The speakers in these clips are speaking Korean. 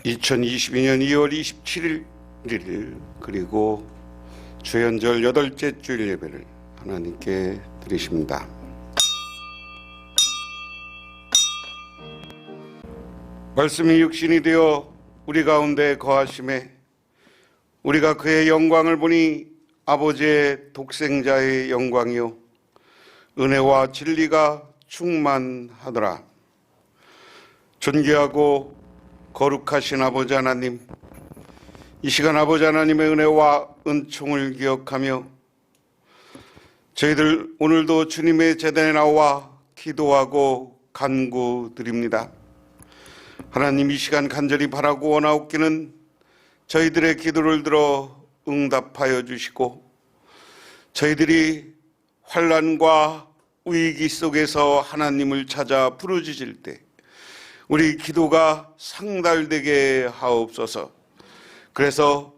2022년 2월 27일 그리고 주연절 8째 주일 예배를 하나님께 드리십니다. 말씀이 육신이 되어 우리 가운데 거하심에 우리가 그의 영광을 보니 아버지의 독생자의 영광이요 은혜와 진리가 충만하더라. 존귀하고 거룩하신 아버지 하나님, 이 시간 아버지 하나님의 은혜와 은총을 기억하며 저희들 오늘도 주님의 제단에 나와 기도하고 간구드립니다. 하나님, 이 시간 간절히 바라고 원하옵기는 저희들의 기도를 들어 응답하여 주시고 저희들이 환난과 위기 속에서 하나님을 찾아 부르짖을 때 우리 기도가 상달되게 하옵소서. 그래서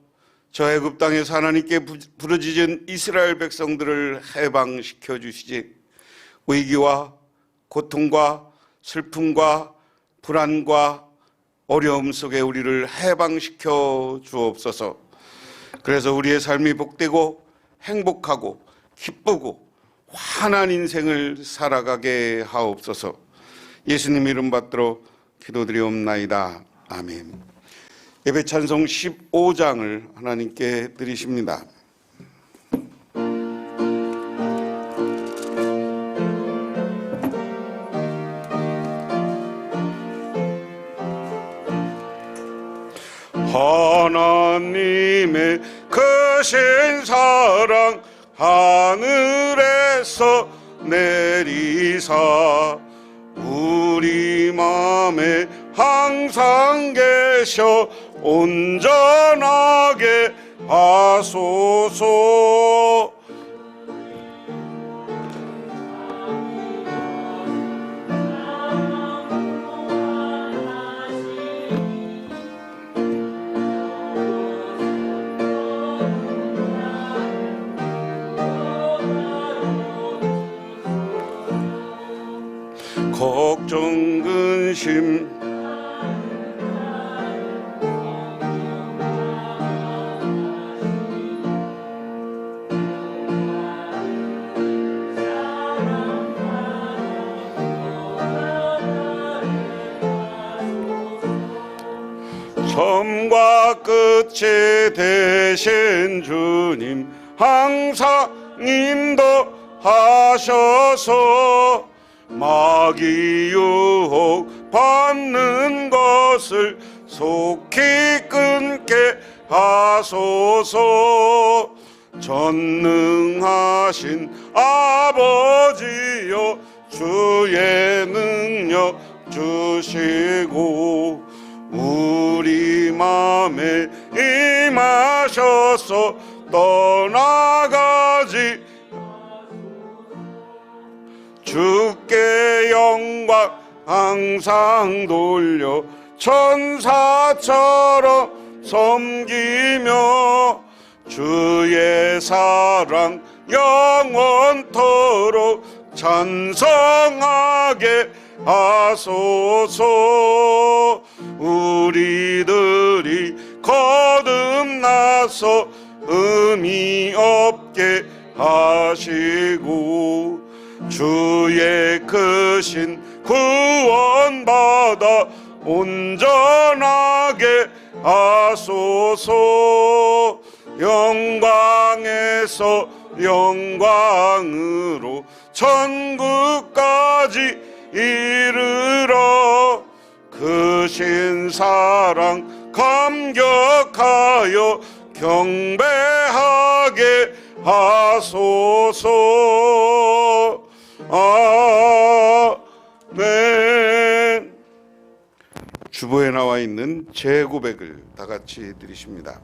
저 애굽 땅에서 하나님께 부르짖은 이스라엘 백성들을 해방시켜 주시지, 위기와 고통과 슬픔과 불안과 어려움 속에 우리를 해방시켜 주옵소서. 그래서 우리의 삶이 복되고 행복하고 기쁘고 환한 인생을 살아가게 하옵소서. 예수님 이름 받들어 기도드리옵나이다. 아멘. 예배 찬송 15장을 하나님께 드리십니다. 하나님의 크신 사랑 하늘에서 내리사 우리 맘에 항상 계셔 온전하게 하소서. 걱정 근심 처음과 끝이 되신 주님 항상 인도하셔서 마귀 유혹 받는 것을 속히 끊게 하소서. 전능하신 아버지여 주의 능력 주시고 우리 맘에 임하셔서 떠나가지 주께 영광 항상 돌려 천사처럼 섬기며 주의 사랑 영원토록 찬성하게 하소서. 우리들이 거듭나서 의미 없게 하시고 주의 크신 구원받아 온전하게 하소서. 영광에서 영광으로 천국까지 이르러 크신 사랑 감격하여 경배하게 하소서. 아멘. 주보에 나와 있는 재고백을 다 같이 드리십니다.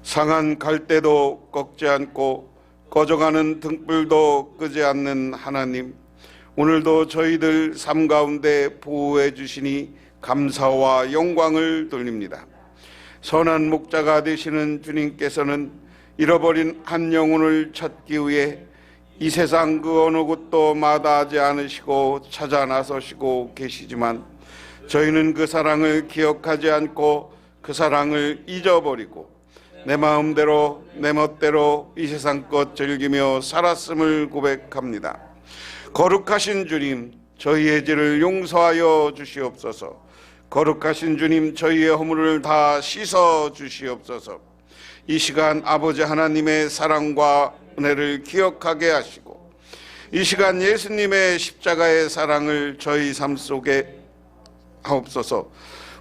상한 갈대도 꺾지 않고 꺼져가는 등불도 끄지 않는 하나님, 오늘도 저희들 삶 가운데 보호해 주시니 감사와 영광을 돌립니다. 선한 목자가 되시는 주님께서는 잃어버린 한 영혼을 찾기 위해 이 세상 그 어느 곳도 마다하지 않으시고 찾아 나서시고 계시지만 저희는 그 사랑을 기억하지 않고 그 사랑을 잊어버리고 내 마음대로 내 멋대로 이 세상 것 즐기며 살았음을 고백합니다. 거룩하신 주님, 저희의 죄를 용서하여 주시옵소서. 거룩하신 주님, 저희의 허물을 다 씻어 주시옵소서. 이 시간 아버지 하나님의 사랑과 은혜를 기억하게 하시고 이 시간 예수님의 십자가의 사랑을 저희 삶 속에 하옵소서.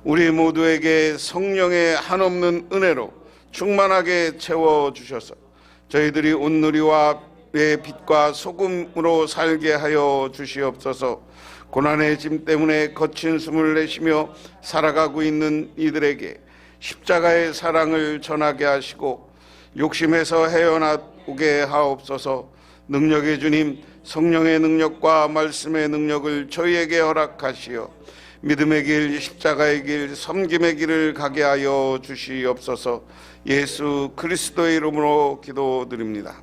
우리 모두에게 성령의 한없는 은혜로 충만하게 채워주셔서 저희들이 온누리와 의 빛과 소금으로 살게 하여 주시옵소서. 고난의 짐 때문에 거친 숨을 내쉬며 살아가고 있는 이들에게 십자가의 사랑을 전하게 하시고 욕심에서 헤어나오게 하옵소서. 능력의 주님, 성령의 능력과 말씀의 능력을 저희에게 허락하시어 믿음의 길, 십자가의 길, 섬김의 길을 가게 하여 주시옵소서. 예수 그리스도의 이름으로 기도드립니다.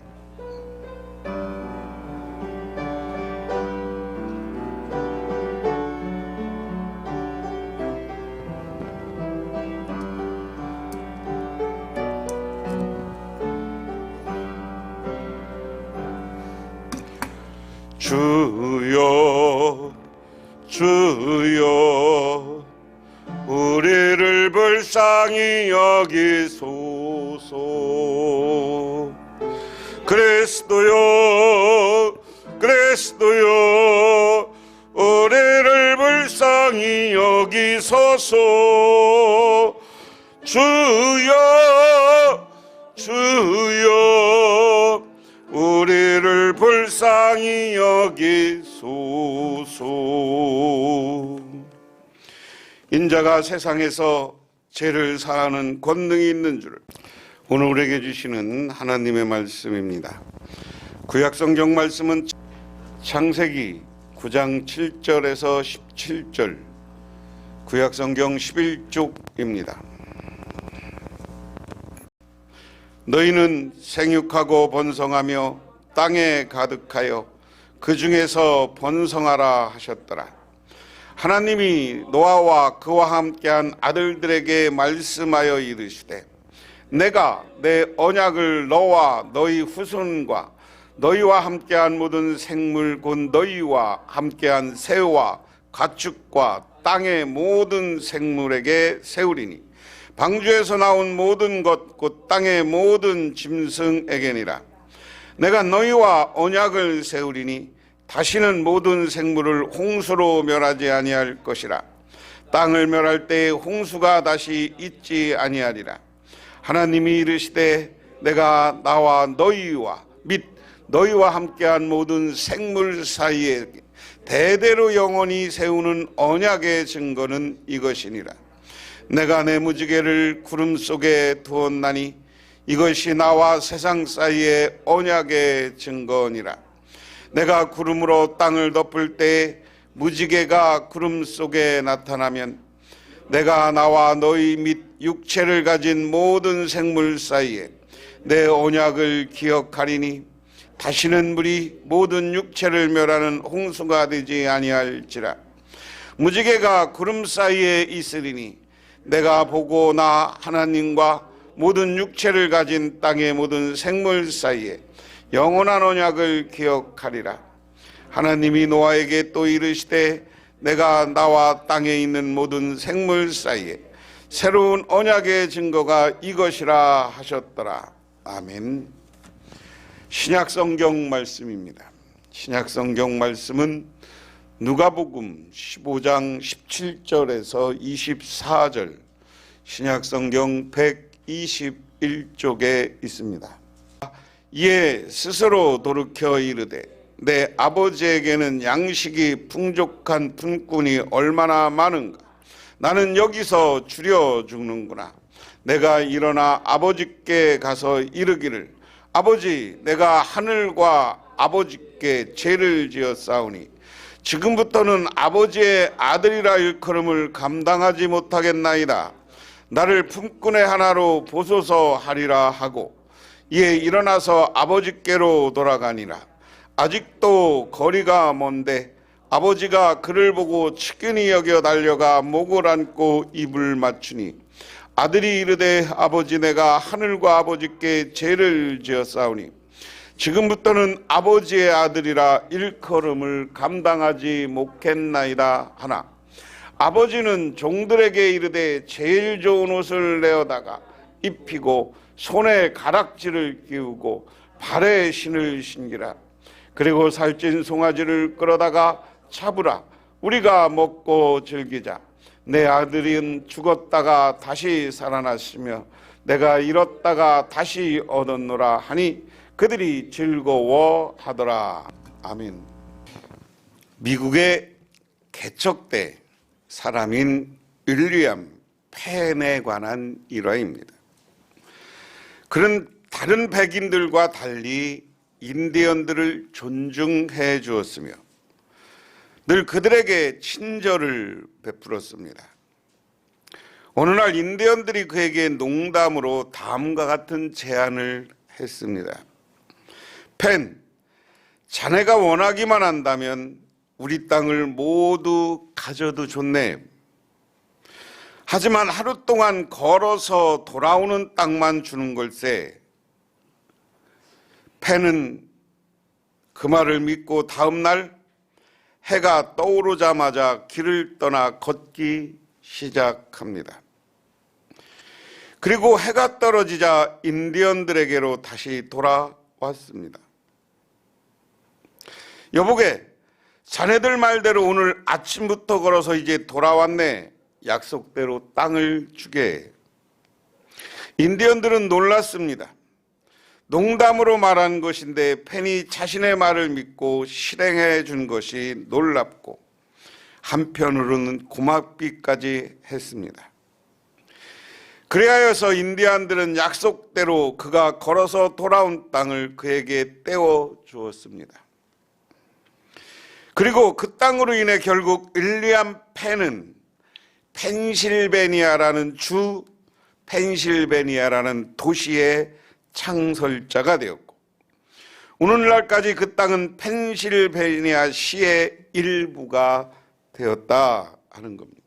주여 주여 우리를 불쌍히 여기소서. 그리스도여 그리스도여 우리를 불쌍히 여기소서. 주여 주여 우리를 불쌍히 여기소서. 인자가 세상에서 죄를 사하는 권능이 있는 줄 오늘 우리에게 주시는 하나님의 말씀입니다. 구약성경 말씀은 창세기 9장 7절에서 17절, 구약성경 11쪽입니다. 너희는 생육하고 번성하며 땅에 가득하여 그 중에서 번성하라 하셨더라. 하나님이 노아와 그와 함께한 아들들에게 말씀하여 이르시되 내가 내 언약을 너와 너희 후손과 너희와 함께한 모든 생물 곧 너희와 함께한 새와 가축과 땅의 모든 생물에게 세우리니 방주에서 나온 모든 것 곧 땅의 모든 짐승에게니라. 내가 너희와 언약을 세우리니 다시는 모든 생물을 홍수로 멸하지 아니할 것이라. 땅을 멸할 때에 홍수가 다시 있지 아니하리라. 하나님이 이르시되 내가 나와 너희와 및 너희와 함께한 모든 생물 사이에 대대로 영원히 세우는 언약의 증거는 이것이니라. 내가 내 무지개를 구름 속에 두었나니 이것이 나와 세상 사이의 언약의 증거니라. 내가 구름으로 땅을 덮을 때 무지개가 구름 속에 나타나면 내가 나와 너희 및 육체를 가진 모든 생물 사이에 내 언약을 기억하리니 다시는 물이 모든 육체를 멸하는 홍수가 되지 아니할지라. 무지개가 구름 사이에 있으리니 내가 보고 나 하나님과 모든 육체를 가진 땅의 모든 생물 사이에 영원한 언약을 기억하리라. 하나님이 노아에게 또 이르시되 내가 나와 땅에 있는 모든 생물 사이에 새로운 언약의 증거가 이것이라 하셨더라. 아멘. 신약성경 말씀입니다. 신약성경 말씀은 누가복음 15장 17절에서 24절, 신약성경 121쪽에 있습니다. 이에 스스로 돌이켜 이르되 내 아버지에게는 양식이 풍족한 품꾼이 얼마나 많은가. 나는 여기서 줄여 죽는구나. 내가 일어나 아버지께 가서 이르기를 아버지, 내가 하늘과 아버지께 죄를 지었사오니 지금부터는 아버지의 아들이라 일컬음을 감당하지 못하겠나이다. 나를 품꾼의 하나로 보소서 하리라 하고 이에 일어나서 아버지께로 돌아가니라. 아직도 거리가 먼데 아버지가 그를 보고 측은히 여겨 달려가 목을 안고 입을 맞추니 아들이 이르되 아버지 내가 하늘과 아버지께 죄를 지었사오니 지금부터는 아버지의 아들이라 일컬음을 감당하지 못겠나이다 하나 아버지는 종들에게 이르되 제일 좋은 옷을 내어다가 입히고 손에 가락지를 끼우고 발에 신을 신기라. 그리고 살찐 송아지를 끌어다가 잡으라. 우리가 먹고 즐기자. 내 아들은 죽었다가 다시 살아났으며 내가 잃었다가 다시 얻었노라 하니 그들이 즐거워하더라. 아멘. 미국의 개척대 사람인 윌리엄 펜에 관한 일화입니다. 그는 다른 백인들과 달리 인디언들을 존중해 주었으며 늘 그들에게 친절을 베풀었습니다. 어느 날 인디언들이 그에게 농담으로 다음과 같은 제안을 했습니다. 펜, 자네가 원하기만 한다면 우리 땅을 모두 가져도 좋네. 하지만 하루 동안 걸어서 돌아오는 땅만 주는 걸세. 펜은 그 말을 믿고 다음 날 해가 떠오르자마자 길을 떠나 걷기 시작합니다. 그리고 해가 떨어지자 인디언들에게로 다시 돌아왔습니다. 여보게, 자네들 말대로 오늘 아침부터 걸어서 이제 돌아왔네. 약속대로 땅을 주게. 인디언들은 놀랐습니다. 농담으로 말한 것인데 펜이 자신의 말을 믿고 실행해 준 것이 놀랍고 한편으로는 고맙기까지 했습니다. 그리하여서 인디언들은 약속대로 그가 걸어서 돌아온 땅을 그에게 떼어 주었습니다. 그리고 그 땅으로 인해 결국 윌리엄 펜은 펜실베니아라는 펜실베니아라는 도시의 창설자가 되었고 오늘날까지 그 땅은 펜실베니아 시의 일부가 되었다 하는 겁니다.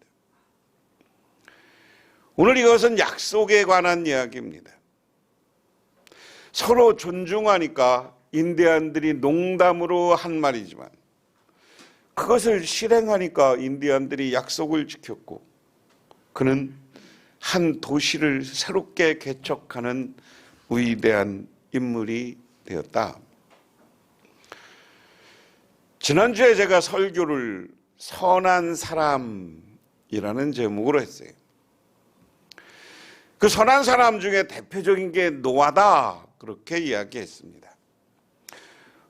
오늘 이것은 약속에 관한 이야기입니다. 서로 존중하니까 인디언들이 농담으로 한 말이지만 그것을 실행하니까 인디언들이 약속을 지켰고 그는 한 도시를 새롭게 개척하는 위대한 인물이 되었다. 지난주에 제가 설교를 선한 사람이라는 제목으로 했어요. 그 선한 사람 중에 대표적인 게 노아다 그렇게 이야기했습니다.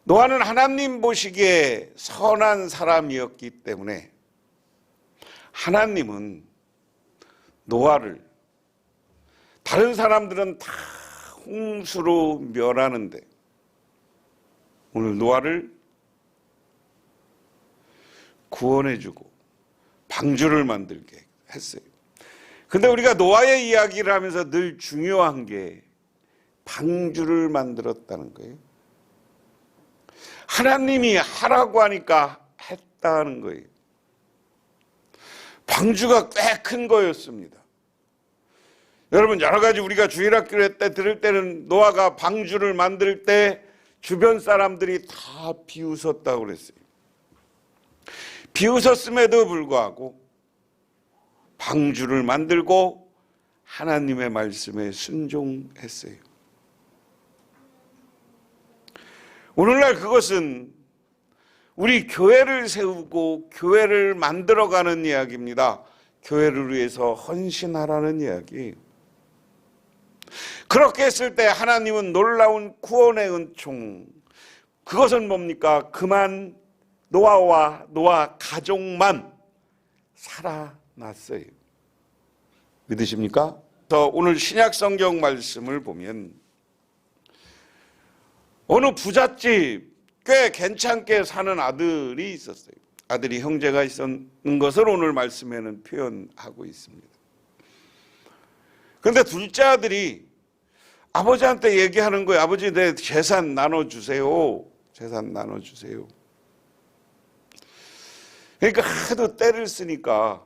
노아는 하나님 보시기에 선한 사람이었기 때문에 하나님은 노아를 다른 사람들은 다 홍수로 멸하는데 오늘 노아를 구원해주고 방주를 만들게 했어요. 근데 우리가 노아의 이야기를 하면서 늘 중요한 게 방주를 만들었다는 거예요. 하나님이 하라고 하니까 했다는 거예요. 방주가 꽤 큰 거였습니다. 여러분 여러 가지 우리가 주일학교 때 들을 때는 노아가 방주를 만들 때 주변 사람들이 다 비웃었다고 그랬어요. 비웃었음에도 불구하고 방주를 만들고 하나님의 말씀에 순종했어요. 오늘날 그것은 우리 교회를 세우고 교회를 만들어가는 이야기입니다. 교회를 위해서 헌신하라는 이야기. 그렇게 했을 때 하나님은 놀라운 구원의 은총. 그것은 뭡니까? 그만 노아와 노아 가족만 살아났어요. 믿으십니까? 오늘 신약 성경 말씀을 보면 어느 부잣집 꽤 괜찮게 사는 아들이 있었어요. 아들이 형제가 있었는 것을 오늘 말씀에는 표현하고 있습니다. 그런데 둘째 아들이 아버지한테 얘기하는 거예요. 아버지 내 재산 나눠주세요. 재산 나눠주세요. 그러니까 하도 때를 쓰니까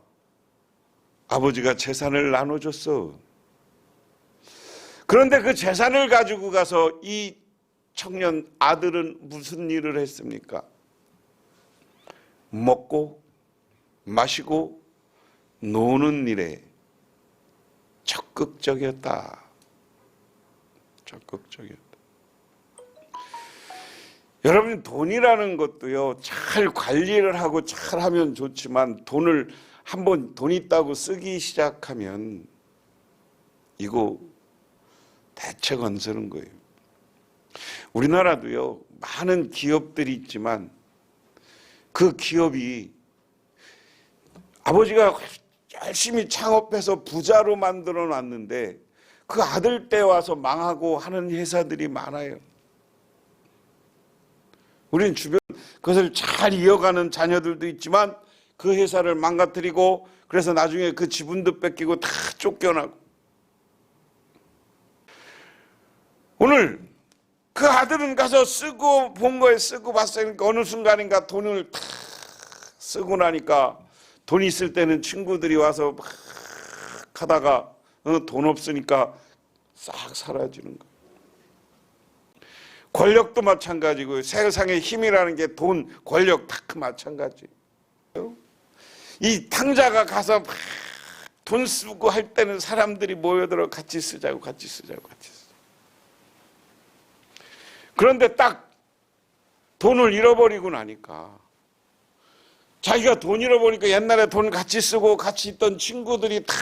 아버지가 재산을 나눠줬어. 그런데 그 재산을 가지고 가서 이 청년 아들은 무슨 일을 했습니까? 먹고 마시고 노는 일에 적극적이었다. 적극적이었다. 여러분, 돈이라는 것도요, 잘 관리를 하고 잘 하면 좋지만 돈을 한번 돈 있다고 쓰기 시작하면 이거 대책 안 서는 거예요. 우리나라도요, 많은 기업들이 있지만 그 기업이 아버지가 열심히 창업해서 부자로 만들어 놨는데 그 아들 때 와서 망하고 하는 회사들이 많아요. 우리는 주변 그것을 잘 이어가는 자녀들도 있지만 그 회사를 망가뜨리고 그래서 나중에 그 지분도 뺏기고 다 쫓겨나고. 오늘 그 아들은 가서 쓰고 본 거에 쓰고 봤어요. 그러니까 어느 순간인가 돈을 다 쓰고 나니까 돈 있을 때는 친구들이 와서 막 하다가 돈 없으니까 싹 사라지는 거예요. 권력도 마찬가지고요. 세상의 힘이라는 게 돈, 권력 다 마찬가지예요. 이 탕자가 가서 막 돈 쓰고 할 때는 사람들이 모여들어 같이 쓰자고 같이 쓰자고 같이 쓰자고. 그런데 딱 돈을 잃어버리고 나니까 자기가 돈 잃어버리니까 옛날에 돈 같이 쓰고 같이 있던 친구들이 다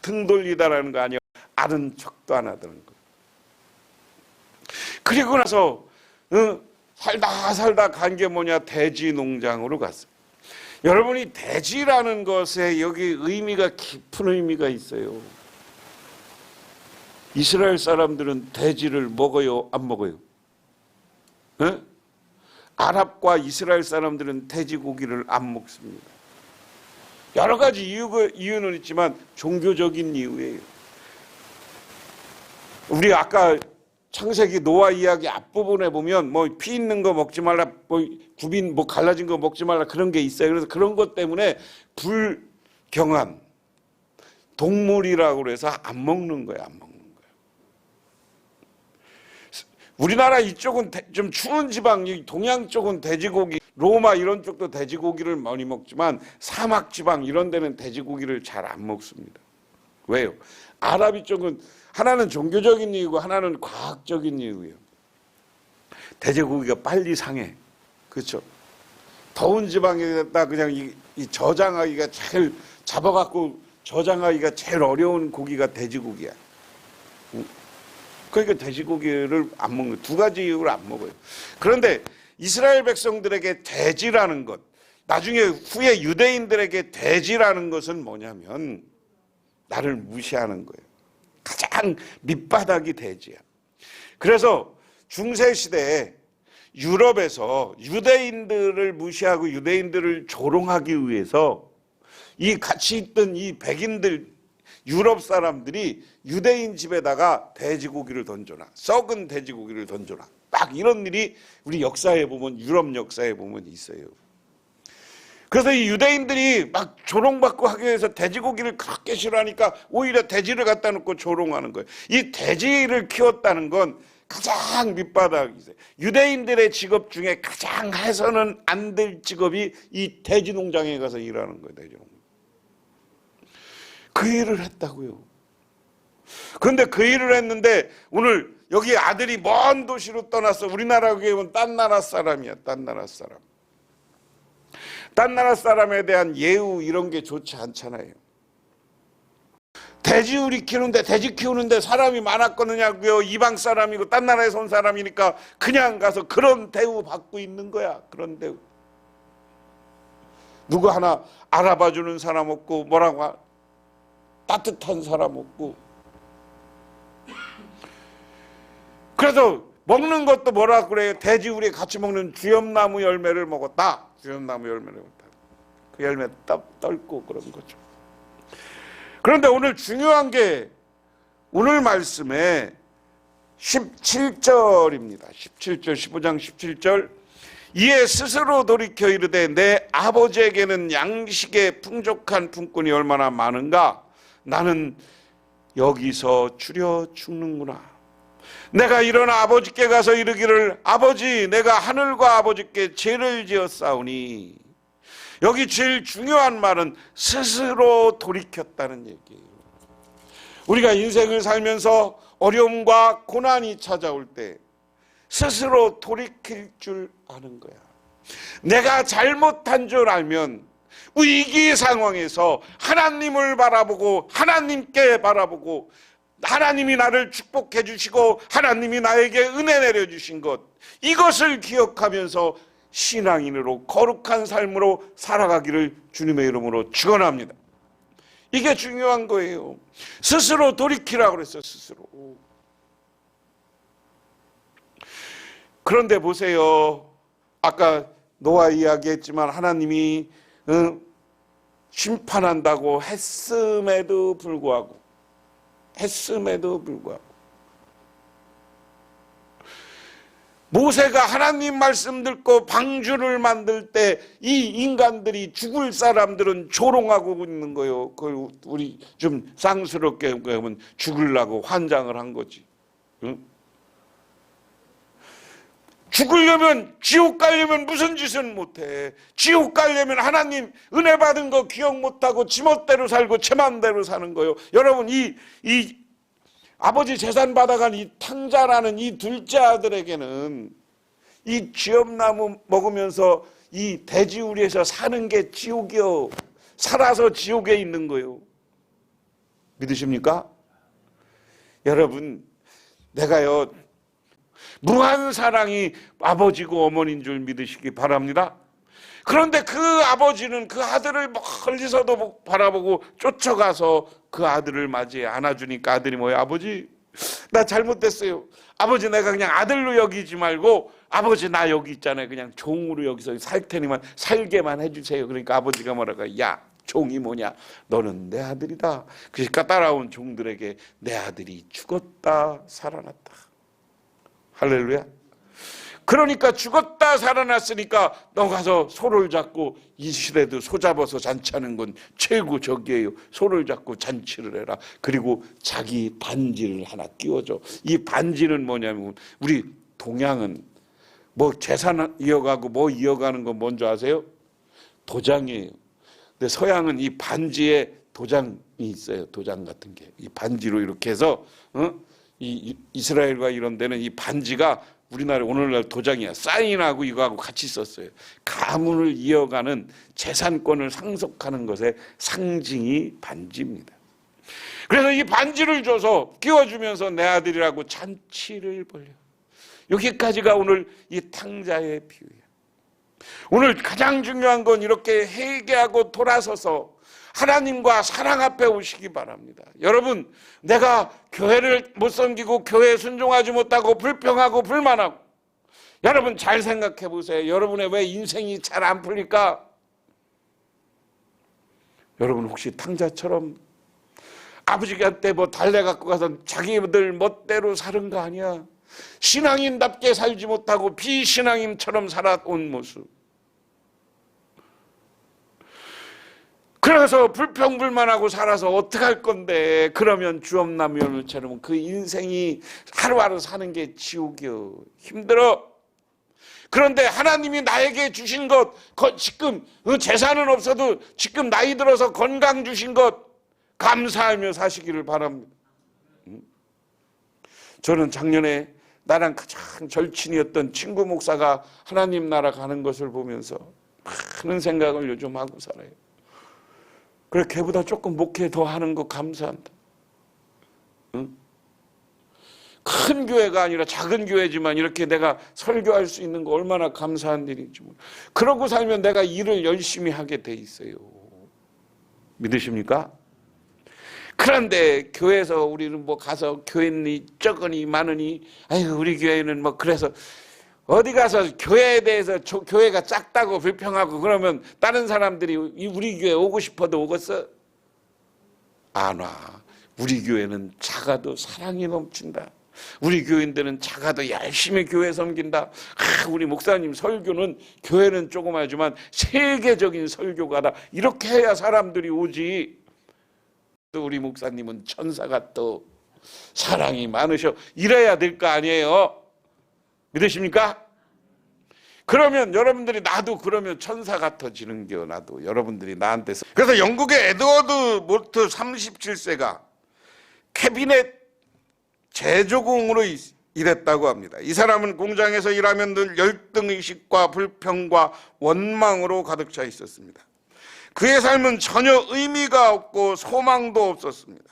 등 돌리다라는 거 아니에요. 아는 척도 안 하더라는 거예요. 그리고 나서 살다 간 게 뭐냐, 돼지 농장으로 갔어요. 여러분이 돼지라는 것에 여기 의미가 깊은 의미가 있어요. 이스라엘 사람들은 돼지를 먹어요, 안 먹어요? 네? 아랍과 이스라엘 사람들은 돼지고기를 안 먹습니다. 여러 가지 이유는 있지만 종교적인 이유예요. 우리 아까 창세기 노아 이야기 앞부분에 보면 뭐 피 있는 거 먹지 말라, 뭐 굽인 뭐 갈라진 거 먹지 말라 그런 게 있어요. 그래서 그런 것 때문에 불경한 동물이라고 그래서 안 먹는 거예요. 안 먹는 거예요. 우리나라 이쪽은 좀 추운 지방, 동양 쪽은 돼지고기, 로마 이런 쪽도 돼지고기를 많이 먹지만 사막 지방 이런 데는 돼지고기를 잘 안 먹습니다. 왜요? 아랍이 쪽은 하나는 종교적인 이유고 하나는 과학적인 이유예요. 돼지고기가 빨리 상해. 그렇죠? 더운 지방에다 그냥 이 저장하기가 제일 잡아갖고 저장하기가 제일 어려운 고기가 돼지고기야. 그러니까 돼지고기를 안 먹는, 두 가지 이유로 안 먹어요. 그런데 이스라엘 백성들에게 돼지라는 것, 나중에 후에 유대인들에게 돼지라는 것은 뭐냐면 나를 무시하는 거예요. 가장 밑바닥이 돼지야. 그래서 중세시대에 유럽에서 유대인들을 무시하고 유대인들을 조롱하기 위해서 이 같이 있던 이 백인들, 유럽 사람들이 유대인 집에다가 돼지고기를 던져놔. 썩은 돼지고기를 던져놔. 막 이런 일이 우리 역사에 보면, 유럽 역사에 보면 있어요. 그래서 이 유대인들이 막 조롱받고 하기 위해서 돼지고기를 그렇게 싫어하니까 오히려 돼지를 갖다 놓고 조롱하는 거예요. 이 돼지를 키웠다는 건 가장 밑바닥이세요. 유대인들의 직업 중에 가장 해서는 안 될 직업이 이 돼지 농장에 가서 일하는 거예요. 돼지 농장. 그 일을 했다고요. 그런데 그 일을 했는데 오늘 여기 아들이 먼 도시로 떠났어. 우리나라 교회는 딴 나라 사람이야. 딴 나라 사람. 딴 나라 사람에 대한 예우 이런 게 좋지 않잖아요. 돼지 우리 키우는데, 돼지 키우는데 사람이 많았거든요. 이방 사람이고 딴 나라에서 온 사람이니까 그냥 가서 그런 대우 받고 있는 거야. 그런 대우. 누구 하나 알아봐주는 사람 없고 뭐라고 따뜻한 사람 없고. 그래서 먹는 것도 뭐라고 그래요? 돼지 우리 같이 먹는 주염나무 열매를 먹었다. 주염나무 열매를 먹었다. 그 열매 떨고 그런 거죠. 그런데 오늘 중요한 게 오늘 말씀에 17절입니다. 17절, 15장 17절. 이에 스스로 돌이켜 이르되 내 아버지에게는 양식의 풍족한 품꾼이 얼마나 많은가. 나는 여기서 줄여 죽는구나. 내가 일어나 아버지께 가서 이르기를 아버지 내가 하늘과 아버지께 죄를 지었사오니. 여기 제일 중요한 말은 스스로 돌이켰다는 얘기예요. 우리가 인생을 살면서 어려움과 고난이 찾아올 때 스스로 돌이킬 줄 아는 거야. 내가 잘못한 줄 알면 위기 상황에서 하나님을 바라보고 하나님께 바라보고 하나님이 나를 축복해 주시고 하나님이 나에게 은혜 내려주신 것, 이것을 기억하면서 신앙인으로 거룩한 삶으로 살아가기를 주님의 이름으로 축원합니다. 이게 중요한 거예요. 스스로 돌이키라고 그랬어요. 스스로. 그런데 보세요. 아까 노아 이야기했지만 하나님이 심판한다고 했음에도 불구하고 모세가 하나님 말씀 듣고 방주를 만들 때 이 인간들이 죽을 사람들은 조롱하고 있는 거예요. 그걸 우리 좀 쌍스럽게 보면 죽으려고 환장을 한 거지. 응? 죽으려면, 지옥 가려면 무슨 짓은 못해. 지옥 가려면 하나님 은혜 받은 거 기억 못하고 지멋대로 살고 제 맘대로 사는 거예요. 여러분, 이 아버지 재산 받아간 이 탕자라는 이 둘째 아들에게는 이 쥐엄나무 먹으면서 이 돼지우리에서 사는 게 지옥이요. 살아서 지옥에 있는 거예요. 믿으십니까? 여러분, 내가요, 무한 사랑이 아버지고 어머니인 줄 믿으시기 바랍니다. 그런데 그 아버지는 그 아들을 멀리서도 바라보고 쫓아가서 그 아들을 맞이해 안아주니까 아들이 뭐예요? 아버지, 나 잘못됐어요. 아버지, 내가 그냥 아들로 여기지 말고 아버지 나 여기 있잖아요. 그냥 종으로 여기서 살 테니만 살게만 해주세요. 그러니까 아버지가 뭐라고, 야, 종이 뭐냐? 너는 내 아들이다. 그러니까 따라온 종들에게 내 아들이 죽었다 살아났다. 할렐루야. 그러니까 죽었다 살아났으니까 너 가서 소를 잡고, 이 시대도 소 잡아서 잔치하는 건 최고적이에요. 소를 잡고 잔치를 해라. 그리고 자기 반지를 하나 끼워줘. 이 반지는 뭐냐면, 우리 동양은 뭐 재산 이어가고 뭐 이어가는 건 뭔지 아세요? 도장이에요. 근데 서양은 이 반지에 도장이 있어요. 도장 같은 게. 이 반지로 이렇게 해서 이 이스라엘과 이런 데는 이 반지가 우리나라 오늘날 도장이야. 사인하고 이거하고 같이 썼어요. 가문을 이어가는 재산권을 상속하는 것의 상징이 반지입니다. 그래서 이 반지를 줘서 끼워주면서 내 아들이라고 잔치를 벌려. 여기까지가 오늘 이 탕자의 비유예요. 오늘 가장 중요한 건 이렇게 회개하고 돌아서서 하나님과 사랑 앞에 오시기 바랍니다. 여러분, 내가 교회를 못 섬기고 교회에 순종하지 못하고 불평하고 불만하고, 여러분 잘 생각해 보세요. 여러분의 왜 인생이 잘 안 풀릴까? 여러분 혹시 탕자처럼 아버지한테 뭐 달래 갖고 가서 자기들 멋대로 사는 거 아니야? 신앙인답게 살지 못하고 비신앙인처럼 살아온 모습. 그래서 불평불만하고 살아서 어떡할 건데, 그러면 주엄나무처럼 그 인생이 하루하루 사는 게 지옥이요. 힘들어. 그런데 하나님이 나에게 주신 것, 지금 재산은 없어도 지금 나이 들어서 건강 주신 것 감사하며 사시기를 바랍니다. 저는 작년에 나랑 가장 절친이었던 친구 목사가 하나님 나라 가는 것을 보면서 많은 생각을 요즘 하고 살아요. 그래, 걔보다 조금 목회 더 하는 거 감사한다. 응? 큰 교회가 아니라 작은 교회지만 이렇게 내가 설교할 수 있는 거 얼마나 감사한 일인지. 그러고 살면 내가 일을 열심히 하게 돼 있어요. 믿으십니까? 그런데 교회에서 우리는 뭐 가서 교회니 적으니 많으니, 아유 우리 교회는 뭐, 그래서 어디 가서 교회에 대해서 교회가 작다고 불평하고 그러면 다른 사람들이 우리 교회 오고 싶어도 오겠어? 안 와. 우리 교회는 작아도 사랑이 넘친다. 우리 교인들은 작아도 열심히 교회 섬긴다. 우리 목사님 설교는 교회는 조그마지만 세계적인 설교가다. 이렇게 해야 사람들이 오지. 또 우리 목사님은 천사가 또 사랑이 많으셔. 이래야 될 거 아니에요. 믿으십니까? 그러면 여러분들이 나도 그러면 천사 같아지는겨. 나도 여러분들이 나한테서. 그래서 영국의 에드워드 모트 37세가 캐비넷 제조공으로 일했다고 합니다. 이 사람은 공장에서 일하면 늘 열등의식과 불평과 원망으로 가득 차 있었습니다. 그의 삶은 전혀 의미가 없고 소망도 없었습니다.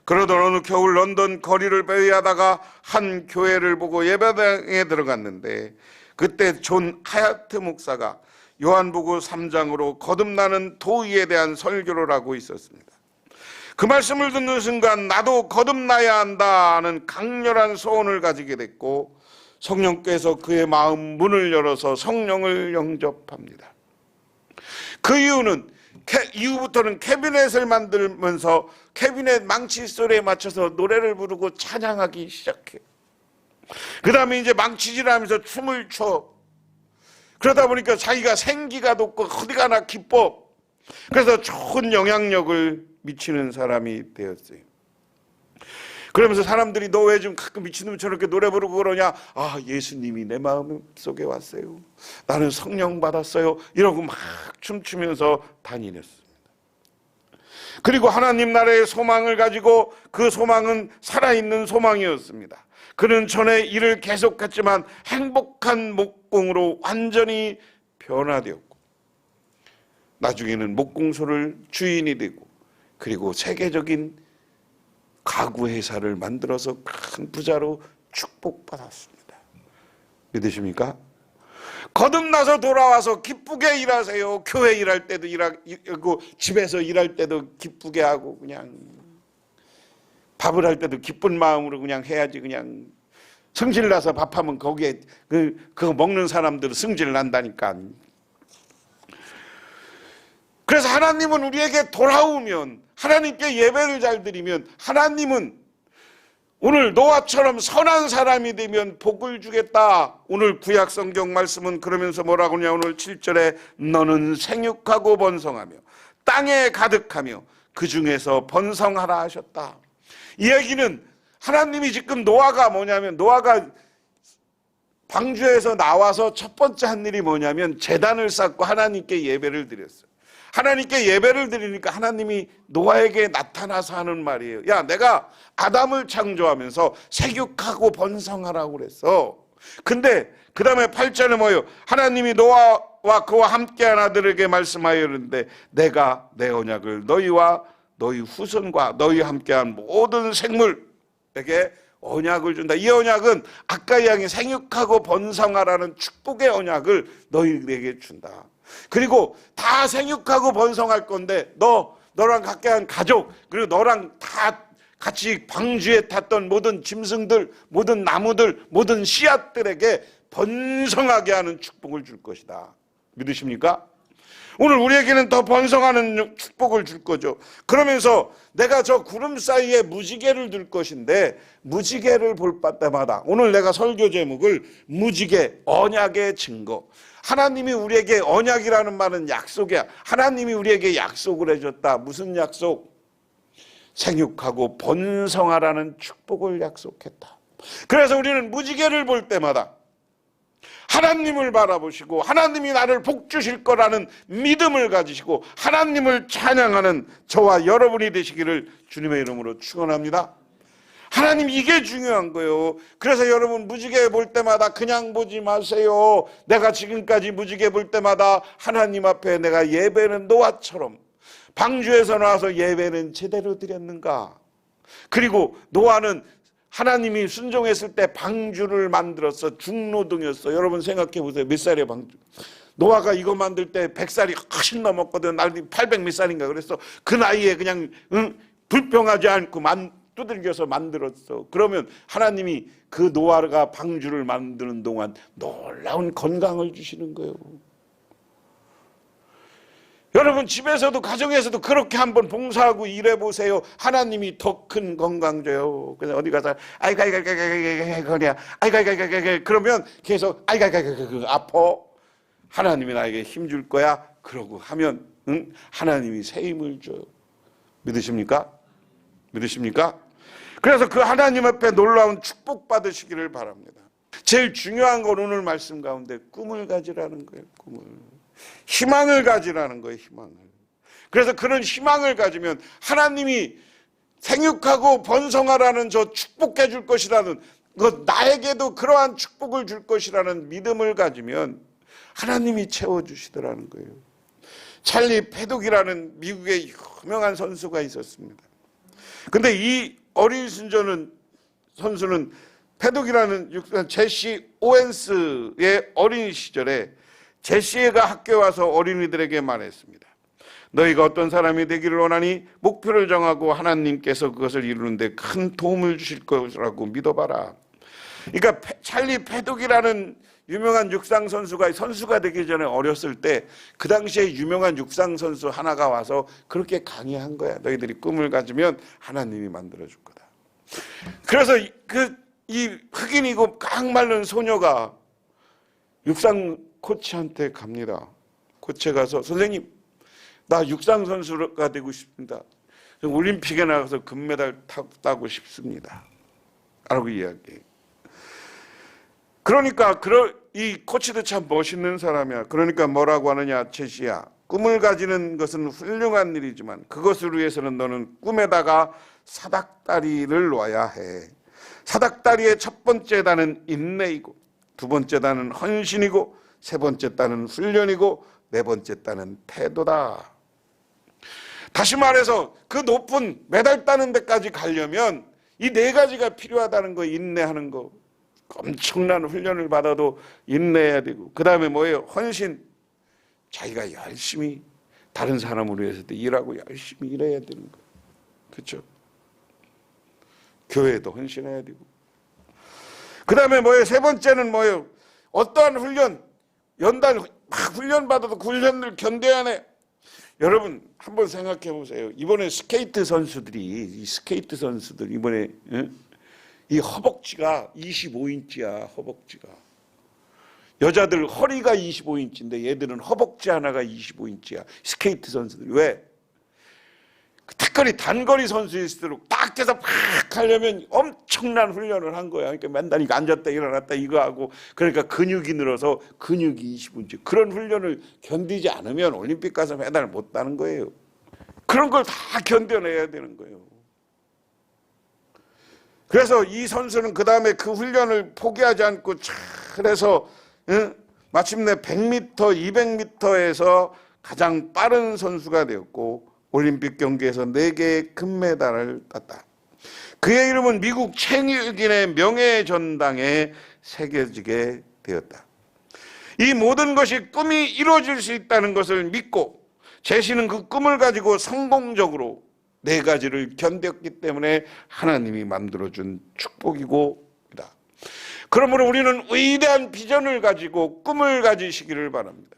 그러던 어느 겨울 런던 거리를 배회하다가 한 교회를 보고 예배당에 들어갔는데 그때 존 하야트 목사가 요한복음 3장으로 거듭나는 도의에 대한 설교를 하고 있었습니다. 그 말씀을 듣는 순간 나도 거듭나야 한다는 강렬한 소원을 가지게 됐고 성령께서 그의 마음 문을 열어서 성령을 영접합니다. 그 이후부터는 캐비넷을 만들면서 캐비넷 망치 소리에 맞춰서 노래를 부르고 찬양하기 시작해요. 그 다음에 이제 망치질하면서 춤을 춰. 그러다 보니까 자기가 생기가 돋고 어디 가나 기뻐. 그래서 좋은 영향력을 미치는 사람이 되었어요. 그러면서 사람들이 너 왜 좀 가끔 미친놈처럼 이렇게 노래 부르고 그러냐. 아, 예수님이 내 마음속에 왔어요. 나는 성령 받았어요. 이러고 막 춤추면서 다니셨습니다. 그리고 하나님 나라의 소망을 가지고 그 소망은 살아있는 소망이었습니다. 그는 전에 일을 계속했지만 행복한 목공으로 완전히 변화되었고 나중에는 목공소를 주인이 되고 그리고 세계적인 가구 회사를 만들어서 큰 부자로 축복받았습니다. 믿으십니까? 거듭나서 돌아와서 기쁘게 일하세요. 교회 일할 때도 일하고 집에서 일할 때도 기쁘게 하고 그냥 밥을 할 때도 기쁜 마음으로 그냥 해야지. 그냥 성질 나서 밥하면 거기에 그거 먹는 사람들은 성질 난다니까. 그래서 하나님은 우리에게 돌아오면 하나님께 예배를 잘 드리면 하나님은 오늘 노아처럼 선한 사람이 되면 복을 주겠다. 오늘 구약 성경 말씀은 그러면서 뭐라고 하냐. 오늘 7절에 너는 생육하고 번성하며 땅에 가득하며 그 중에서 번성하라 하셨다. 이 얘기는 하나님이 지금 노아가 뭐냐면 노아가 방주에서 나와서 첫 번째 한 일이 뭐냐면 제단을 쌓고 하나님께 예배를 드렸어요. 하나님께 예배를 드리니까 하나님이 노아에게 나타나서 하는 말이에요. 야, 내가 아담을 창조하면서 생육하고 번성하라고 그랬어. 근데 그 다음에 8절에 뭐예요? 하나님이 노아와 그와 함께한 아들에게 말씀하여 이르는데 내가 내 언약을 너희와 너희 후손과 너희 함께한 모든 생물에게 언약을 준다. 이 언약은 아까 이야기한 생육하고 번성하라는 축복의 언약을 너희에게 준다. 그리고 다 생육하고 번성할 건데 너랑 함께한 가족 그리고 너랑 다 같이 방주에 탔던 모든 짐승들 모든 나무들 모든 씨앗들에게 번성하게 하는 축복을 줄 것이다. 믿으십니까? 오늘 우리에게는 더 번성하는 축복을 줄 거죠. 그러면서 내가 저 구름 사이에 무지개를 둘 것인데 무지개를 볼 때마다 오늘 내가 설교 제목을 무지개 언약의 증거. 하나님이 우리에게 언약이라는 말은 약속이야. 하나님이 우리에게 약속을 해줬다. 무슨 약속? 생육하고 번성하라는 축복을 약속했다. 그래서 우리는 무지개를 볼 때마다 하나님을 바라보시고 하나님이 나를 복 주실 거라는 믿음을 가지시고 하나님을 찬양하는 저와 여러분이 되시기를 주님의 이름으로 축원합니다. 하나님 이게 중요한 거예요. 그래서 여러분 무지개 볼 때마다 그냥 보지 마세요. 내가 지금까지 무지개 볼 때마다 하나님 앞에 내가 예배는 노아처럼 방주에서 나와서 예배는 제대로 드렸는가. 그리고 노아는 하나님이 순종했을 때 방주를 만들어서 중노동이었어. 여러분 생각해 보세요. 몇 살이에요 방주? 노아가 이거 만들 때 100살이 훨씬 넘었거든. 나이 800 몇 살인가 그랬어. 그 나이에 그냥 불평하지 않고 두들겨서 만들었어. 그러면 하나님이 그 노아가 방주를 만드는 동안 놀라운 건강을 주시는 거예요. 여러분 집에서도 가정에서도 그렇게 한번 봉사하고 일해보세요. 하나님이 더 큰 건강 줘요. 그래서 어디 가서 그냥 그러면 계속 아파. 하나님이 나에게 힘 줄 거야. 그러고 하면 하나님이 새 힘을 줘요. 믿으십니까? 믿으십니까? 그래서 그 하나님 앞에 놀라운 축복 받으시기를 바랍니다. 제일 중요한 건 오늘 말씀 가운데 꿈을 가지라는 거예요. 꿈을. 희망을 가지라는 거예요. 희망을. 그래서 그런 희망을 가지면 하나님이 생육하고 번성하라는 저 축복해 줄 것이라는 나에게도 그러한 축복을 줄 것이라는 믿음을 가지면 하나님이 채워주시더라는 거예요. 찰리 패독이라는 미국의 유명한 선수가 있었습니다. 근데 이 어린 선수는 패독이라는 제시 오웬스의 어린 시절에 제시가 학교에 와서 어린이들에게 말했습니다. 너희가 어떤 사람이 되기를 원하니 목표를 정하고 하나님께서 그것을 이루는데 큰 도움을 주실 것이라고 믿어봐라. 그러니까 찰리 패독이라는 유명한 육상 선수가 되기 전에 어렸을 때 그 당시에 유명한 육상 선수 하나가 와서 그렇게 강의한 거야. 너희들이 꿈을 가지면 하나님이 만들어줄 거다. 그래서 이 흑인이고 깡마른 소녀가 육상 코치한테 갑니다. 코치에 가서 선생님, 나 육상 선수가 되고 싶습니다. 올림픽에 나가서 금메달 따고 싶습니다. 라고 이야기해요. 그러니까 이 코치도 참 멋있는 사람이야. 그러니까 뭐라고 하느냐, 제시야. 꿈을 가지는 것은 훌륭한 일이지만 그것을 위해서는 너는 꿈에다가 사닥다리를 놔야 해. 사닥다리의 첫 번째 단은 인내이고, 두 번째 단은 헌신이고, 세 번째 단은 훈련이고, 네 번째 단은 태도다. 다시 말해서 그 높은 메달 따는 데까지 가려면 이 네 가지가 필요하다는 거. 인내하는 거. 엄청난 훈련을 받아도 인내해야 되고, 그 다음에 뭐예요? 헌신. 자기가 열심히 다른 사람을 위해서도 일하고 열심히 일해야 되는 거예요. 그렇죠? 교회에도 헌신해야 되고. 그 다음에 뭐예요? 세 번째는 뭐예요? 어떠한 연단 훈련 받아도 그 훈련을 견뎌야 해. 여러분 한번 생각해 보세요. 이번에 스케이트 선수들 이번에 이 허벅지가 25인치야. 허벅지가. 여자들 허리가 25인치인데 얘들은 허벅지 하나가 25인치야. 스케이트 선수들. 왜? 특별히 단거리 선수일수록 딱 해서 팍 하려면 엄청난 훈련을 한 거야. 그러니까 맨날 앉았다 일어났다 이거 하고, 그러니까 근육이 늘어서 근육이 25인치. 그런 훈련을 견디지 않으면 올림픽 가서 메달 못 따는 거예요. 그런 걸 다 견뎌내야 되는 거예요. 그래서 이 선수는 그 다음에 그 훈련을 포기하지 않고 잘해서 마침내 100m, 200m에서 가장 빠른 선수가 되었고 올림픽 경기에서 4개의 금메달을 땄다. 그의 이름은 미국 체육인의 명예전당에 새겨지게 되었다. 이 모든 것이 꿈이 이루어질 수 있다는 것을 믿고 제시는 그 꿈을 가지고 성공적으로 4가지를 견뎠기 때문에 하나님이 만들어준 축복이고 이다. 그러므로 우리는 위대한 비전을 가지고 꿈을 가지시기를 바랍니다.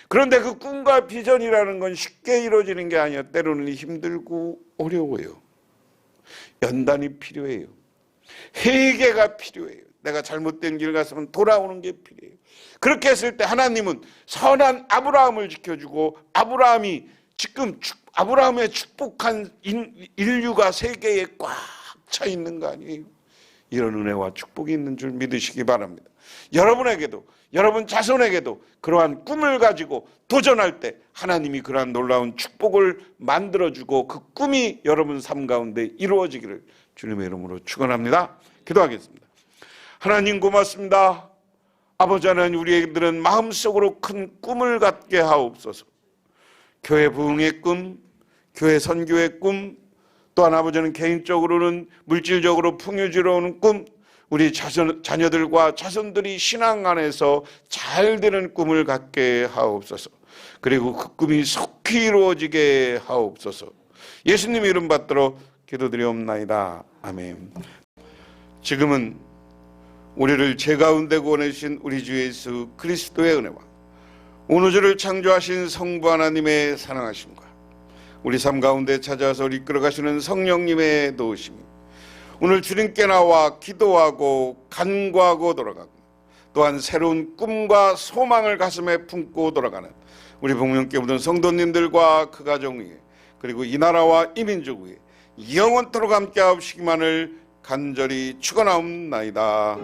그런데 그 꿈과 비전이라는 건 쉽게 이루어지는 게 아니야. 때로는 힘들고 어려워요. 연단이 필요해요. 회개가 필요해요. 내가 잘못된 길 갔으면 돌아오는 게 필요해요. 그렇게 했을 때 하나님은 선한 아브라함을 지켜주고 아브라함이 지금 아브라함의 축복한 인류가 세계에 꽉 차 있는 거 아니에요? 이런 은혜와 축복이 있는 줄 믿으시기 바랍니다. 여러분에게도 여러분 자손에게도 그러한 꿈을 가지고 도전할 때 하나님이 그러한 놀라운 축복을 만들어주고 그 꿈이 여러분 삶 가운데 이루어지기를 주님의 이름으로 축원합니다. 기도하겠습니다. 하나님 고맙습니다. 아버지 하나님, 우리들은 마음속으로 큰 꿈을 갖게 하옵소서. 교회 부흥의 꿈, 교회 선교의 꿈, 또한 아버지는 개인적으로는 물질적으로 풍요지러우는 꿈, 우리 자녀들과 자손들이 신앙 안에서 잘 되는 꿈을 갖게 하옵소서. 그리고 그 꿈이 속히 이루어지게 하옵소서. 예수님 이름 받들어 기도드리옵나이다. 아멘. 지금은 우리를 죄 가운데 구원해 주신 우리 주 예수 그리스도의 은혜와 온 우주를 창조하신 성부 하나님의 사랑하심과 우리 삶 가운데 찾아와서 이끌어 가시는 성령님의 도우심이 오늘 주님께 나와 기도하고 간구하고 돌아가고 또한 새로운 꿈과 소망을 가슴에 품고 돌아가는 우리 복명교회 모든 성도님들과 그 가정 위에 그리고 이 나라와 이 민족 위에 영원토록 함께 하시기만을 간절히 축원하옵나이다.